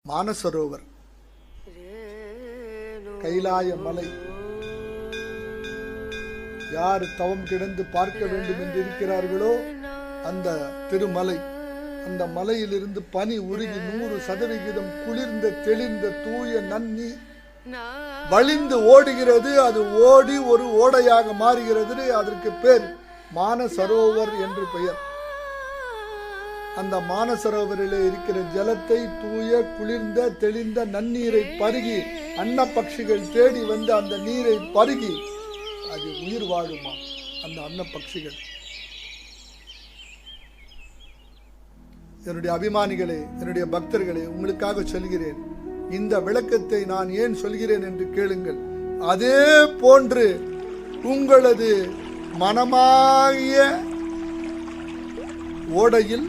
மானசரோவர், கைலாய மலை. யார் தவம் கிடந்து பார்க்க வேண்டும் என்று இருக்கிறார்களோ அந்த திருமலை, அந்த மலையிலிருந்து பனி உருகி 100% குளிர்ந்த தெளிந்த தூய நன்னீர் வழிந்து ஓடுகிறது. அது ஓடி ஒரு ஓடையாக மாறுகிறது. அதற்கு பேர் மானசரோவர் என்று பெயர். அந்த மானசரோவரிலே இருக்கிற ஜலத்தை, தூய குளிர்ந்த தெளிந்த நன்னீரை பருகி அன்ன பட்சிகள் தேடி வந்து அந்த நீரை பருகி அது உயிர் வாழுமா அந்த அன்ன பட்சிகள். என்னுடைய அபிமானிகளே, என்னுடைய பக்தர்களே, உங்களுக்காக சொல்கிறேன். இந்த விளக்கத்தை நான் ஏன் சொல்கிறேன் என்று கேளுங்கள். அதே போன்று உங்களது மனமாகிய ஓடையில்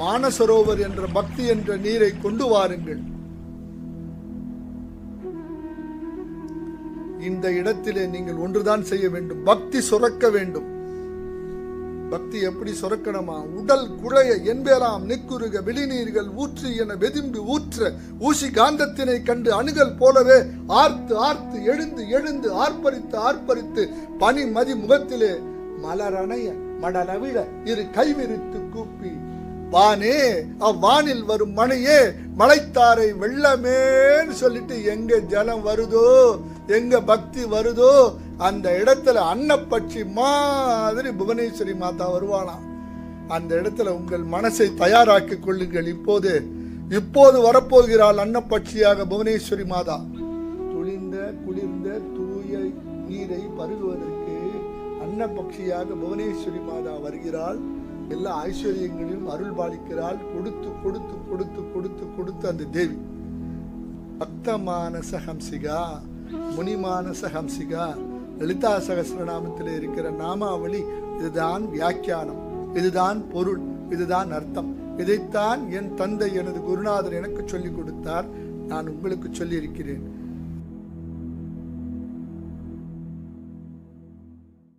மானசரோவர் என்ற பக்தி என்ற நீரை கொண்டு வாருங்கள். இந்த இடத்திலே நீங்கள் ஒன்றுதான் செய்ய வேண்டும், பக்தி சுரக்க வேண்டும். பக்தி எப்படி சுரக்கணுமா? உடல் குழைய என்பேலாம் நெக்குருக வெளிநீர்கள் ஊற்று என வெதும்பி ஊற்ற ஊசி காந்தத்தினை கண்டு அணுகல் போலவே ஆர்த்து ஆர்த்து எழுந்து எழுந்து ஆர்ப்பரித்து ஆர்ப்பரித்து பனி மதி முகத்திலே மலரணைய மடலவிழ இரு கைவிரித்து கூப்பி வானே அவ்வானில் வரும் மழையே மலைத்தாரை வெள்ளமேன்னு சொல்லிட்டு எங்க ஜலம் வருதோ, எங்க பக்தி வருதோ அந்த இடத்துல அன்னப்பட்சி மாதிரி புவனேஸ்வரி மாதா வருவாளாம். அந்த இடத்துல உங்கள் மனசை தயாராக்கி கொள்ளுங்கள். இப்போது வரப்போகிறாள் அன்னப்பட்சியாக புவனேஸ்வரி மாதா. துளிர்ந்த குளிர்ந்த தூய நீரை பருகுவதற்கு அன்னப்பட்சியாக புவனேஸ்வரி மாதா வருகிறாள். எல்லா ஐஸ்வர்யங்களையும் அருள் பாலிக்கிறாள். கொடுத்து கொடுத்து கொடுத்து கொடுத்து கொடுத்து அந்த தேவி பக்தமானச ஹம்சிகா, முனிமானச ஹம்சிகா. லலிதா சகஸ்ரநாமத்தில் இருக்கிற நாமாவளி இதுதான் வியாக்கியானம், இதுதான் பொருள், இதுதான் அர்த்தம். இதைத்தான் என் தந்தை எனது குருநாதர் எனக்கு சொல்லிக் கொடுத்தார். நான் உங்களுக்கு சொல்லி இருக்கிறேன்.